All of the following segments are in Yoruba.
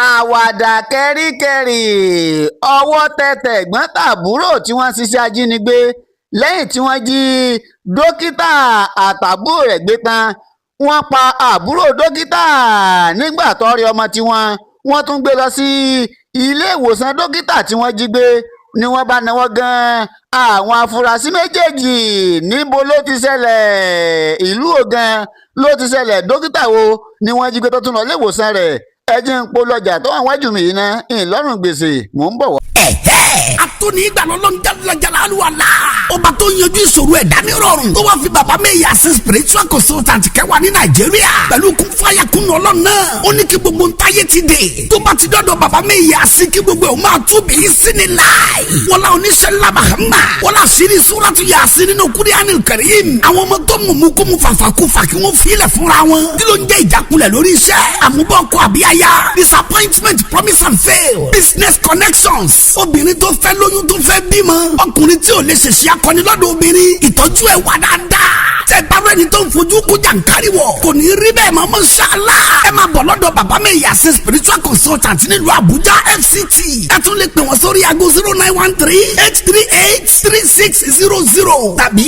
àwàdà kẹ́ríkẹ́rí ọwọ́ tẹ tẹ̀gbọ́n-tàbúrò tí wọ́n ṣiṣẹ́ ajínigbé lẹ́yìn tí wọ́n jí dókítà àtàbúrò rẹ̀ gbé tán. Wọ́n pa àbúrò dókítà nígbà tọ́rí ọmọ tiwọn. Wọ́n tún gbé lọ sí ilé ìwòsàn dókítà tí wọ́n jí gbé ni wọ́n bá náwó gan àwọn afurasí méjèèjì. Níbo ló ti ṣẹlẹ̀? Ìlú wo gan ló ti ṣẹlẹ̀? Dókítà wo ni wọ́n jí gbé tó tún lọ ilé ìwòsàn rẹ̀? Ẹ jẹ́ ń polọ́jà tó wà wájú mi yìí ná ìlọ́rùn gbèsè mò ń bọ̀ wá. Atoni ìgbàlọ́ ń jalajala aluwala. Ọba tó yanjú ìṣòro ẹ̀dá ní rọrùn. Tó wá fi bàbá Mẹ́yà sí spiritual consultant kẹwàá ní Nàìjíríà. Pẹ̀lú kún fáyà kún ọlọ́run náà. Ó ní kí gbogbo ntáyé ti dé. Tó bá ti dọ́dọ̀ bàbá Mẹ́yà sí kí gbogbo ẹ̀ máa tún bí sí ni láì. Wọ́lá oníṣẹ́ ńlá Mahama. Wọ́lá àṣírí Súrátù Yásìn nínú Kúránì Kárìm. Àwọn ọmọ tó mú kó mu fàfàkúfà kí wọ́n filẹ̀ fúnra wọn. Kí ló ń jẹ́ ìjákulẹ̀ lórí iṣẹ́? Àmúbọ̀kọ àbíyáyá. Disappointment, promise and fail. Business connections. Obìnrin tó fẹ́ lóyún tó fẹ́ bímọ. Ọkùnrin tí ò lè ṣèṣe akọni lọ́dọ̀ obìnrin. Ìtọ́jú ẹ̀ wà dáadáa. Tẹ bárò ẹni tó ń fojú kó jàǹkárí wọ̀. Kò ní rí bẹ́ẹ̀ mọ́ mọ́ṣálá. Ẹ máa bọ̀ lọ́dọ̀ bàbá Mẹ́yà sí spiritual consultant nílùú Àbújá FCT. Ẹ tún lè pè wọ́n sórí aago 0913-838-3600 tàbí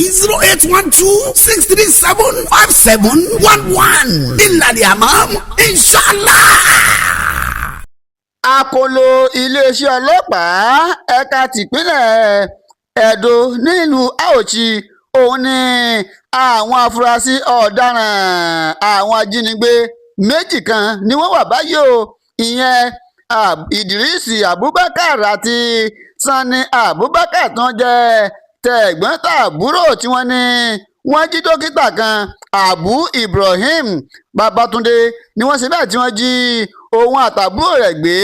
0812-637-5711. Ìlàlẹ̀ àmọ́ inṣàlá. Akolo iléeṣẹ́ ọlọ́pàá ẹ̀ka tìpínlẹ̀ Ẹdó nílùú Aochi òun ni àwọn afurasí ọ̀daràn àwọn ajínigbé méjì kan ni wọ́n wà báyìí o. Ìyẹn Idris Abubakar àti Sani Abubakar tó ń jẹ́ tẹ̀gbọ́n-tàbúrò tí wọ́n ní wọ́n jí dókítà kan Abu Ibrahim Babatunde ni wọ́n ṣe bẹ́ẹ̀ tí wọ́n jí òun àtàbúrò rẹ̀ gbé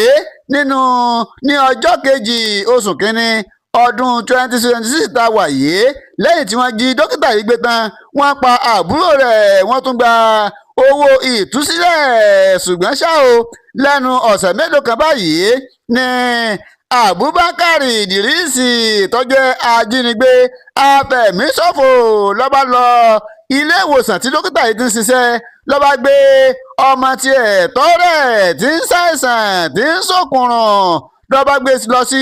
ní ọjọ́ kejì oṣù kínní ọdún 2026 tá a wà yìí. Lẹ́yìn tí wọ́n jí dókítà yìí gbé tán wọ́n pa àbúrò rẹ̀ wọ́n tún gba owó ìtúsílẹ̀. Ṣùgbọ́n ṣá o lẹ́nu ọ̀sẹ̀ mélòó kan báyìí ni Abubakar Idris tó jẹ́ ajínigbé afẹ̀míṣòfò ló bá lọ ilé ìwòsàn tí dókítà yìí ti ń ṣiṣẹ́ ló bá gbé ọmọ tiẹ̀ tọ́rẹ̀ tí ń ṣàìsàn tí ń ṣòkùnrùn ló bá gbé lọ sí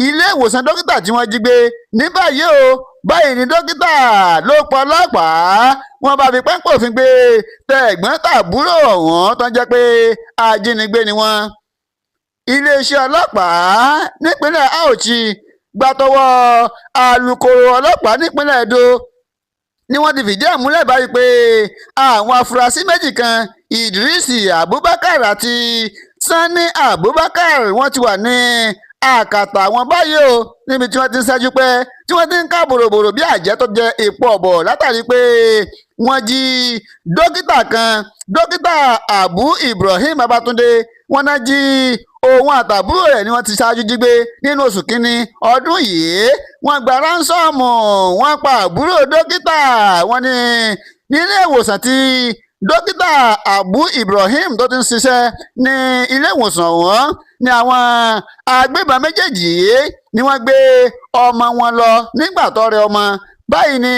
ilé ìwòsàn dókítà tí wọ́n jí gbé. Ní báyìí o báyìí ni dókítà ló pọ̀ ọlọ́pàá wọ́n bá fi páńpẹ́ òfin gbé tẹ̀gbọ́n-tàbúrò ọ̀hún tó ń jẹ́ pé ajínigbé ni wọ́n. Iléeṣẹ́ ọlọ́pàá nípínlẹ̀ Aochi gbà tọwọ́ alukoro ọlọ́pàá nípínlẹ̀ Ẹdó ni wọ́n ti fìdí ẹ̀ múlẹ̀ báyìí pé àwọn afurasí méjì kan Idris Abubakar àti Sani Abubakar wọ́n ti wà ní àkàtà àwọn báyìí o níbi tí wọ́n ti ń ṣẹ́jú pé tí wọ́n ti ń ká bòròbòrò bí àjẹ́ tó jẹ èpo ọ̀bọ̀ látàrí pé wọ́n jí dókítà kan dókítà Abu Ibrahim Babatunde wọ́n náà jí òun àtàbúrò rẹ̀ ni wọ́n ti ṣáájú jí gbé nínú oṣù kínní ọdún yìí. Wọ́n gba ránsọ́ọ̀mù wọ́n pa àbúrò dókítà wọn ní nílé ìwòsàn tí dókítà Abu Ibrahim tó ti ń ṣiṣẹ́ ní ilé ìwòsàn wọn ní àwọn agbébọn méjèèjì yìí ni wọ́n gbé ọmọ wọn lọ nígbà tó rẹ ọmọ. Báyìí ni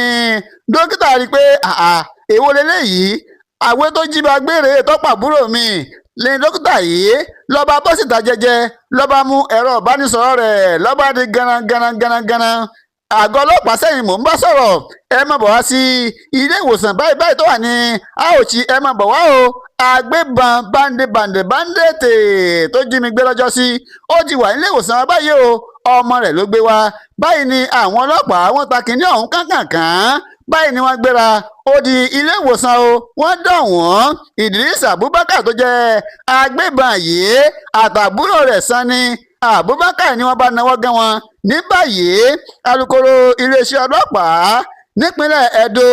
dókítà rí i pé èwo leléyìí àwé tó jí bá gbére tọ́pọ̀ àbúrò mi lẹ́yìn dókítà yìí lọ́ba bọ́ síta jẹ́jẹ́ lọ́ba mú ẹ̀rọ ìbánisọ̀rọ̀ rẹ̀ lọ́ba di gánagánagánagánà. Àgọ́ ọlọ́pàá sẹ́yìn mò ń bá sọ̀rọ̀ ẹ máa bọ̀ wá sí ilé ìwòsàn báyìí tó wà ní Aochi ẹ máa bọ̀ wá o. Agbébọn báńdé tó jí mi gbé lọ́jọ́ sí ó ti wà nílé ìwòsàn báyìí o. Ọmọ rẹ̀ ló gbé wá. Báyìí ni àwọn ọlọ́pàá wọ́n ta kínní ọ̀hún kánkànkán. Báyìí ni wọ́n gbéra ó di ilé ìwòsàn o. Wọ́n dán wọ́n Idris Abubakar tó jẹ́ agbébọn yìí àtàbúrò rẹ̀ Sani Abubakar ni wọ́n bá náwó gán wọn. Ní báyìí alukoro iléeṣẹ́ ọlọ́pàá nípínlẹ̀ Ẹdó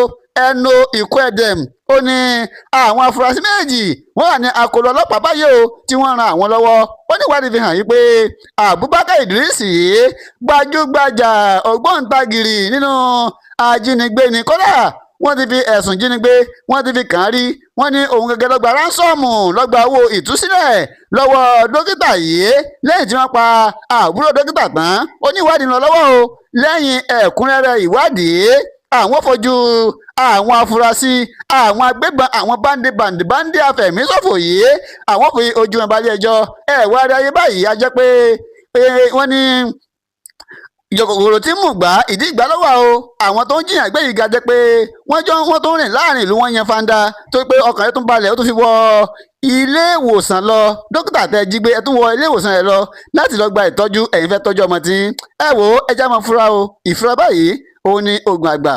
Eno Ikwedem ó ní àwọn afurasí méjì wọ́n wà ní akolo ọlọ́pàá báyìí o tí wọ́n ran àwọn lọ́wọ́. Ó ní ìwádìí fi hàn yí pé Abubakar Idris gbajúgbajà ògbóǹtagìrì nínú ajínigbé ni. Kódà wọ́n ti fi ẹ̀sùn jínigbé wọ́n ti fi kàn án rí. Wọ́n ní òun gẹ́gẹ́ ló gba ránsọ́ọ̀mù ló gba owó ìtúsílẹ̀ lọ́wọ́ dókítà yìí lẹ́yìn tí wọ́n pa àbúrò dókítà tán. Ó ní ìwádìí ń lọ lọ́wọ́ o. Lẹ́yìn ẹ̀kúnrẹ́rẹ́ ìwádìí àwọn fojú àwọn afurasí àwọn agbébọn àwọn báńdì afẹ̀míṣòfò yìí àwọn fi ojú wọn balẹ̀ ẹjọ́ wá rí ayé báyìí a jẹ́ pé wọ́n ní ìjọkòkòrò tí mú gbà ìdí ìgbà lọ́wọ́ o àwọn tó ń jiyàn gbé yìí ga jẹ́ pé wọ́n tó ń rìn láàrin ìlú wọn yan fanda tó pé ọkàn rẹ̀ tún balẹ̀ ó tún fi wọ ilé ìwòsàn lọ dókítà tẹ́ jí gbé ẹ tún wọ ilé ìwòsàn rẹ̀ lọ láti lọ gba ìtọ́jú ẹ̀yin fẹ́ tọ́jú ọmọ tí ẹ wò ó ẹ já máa fura o ìfura báyìí òun ni oògùn àgbà.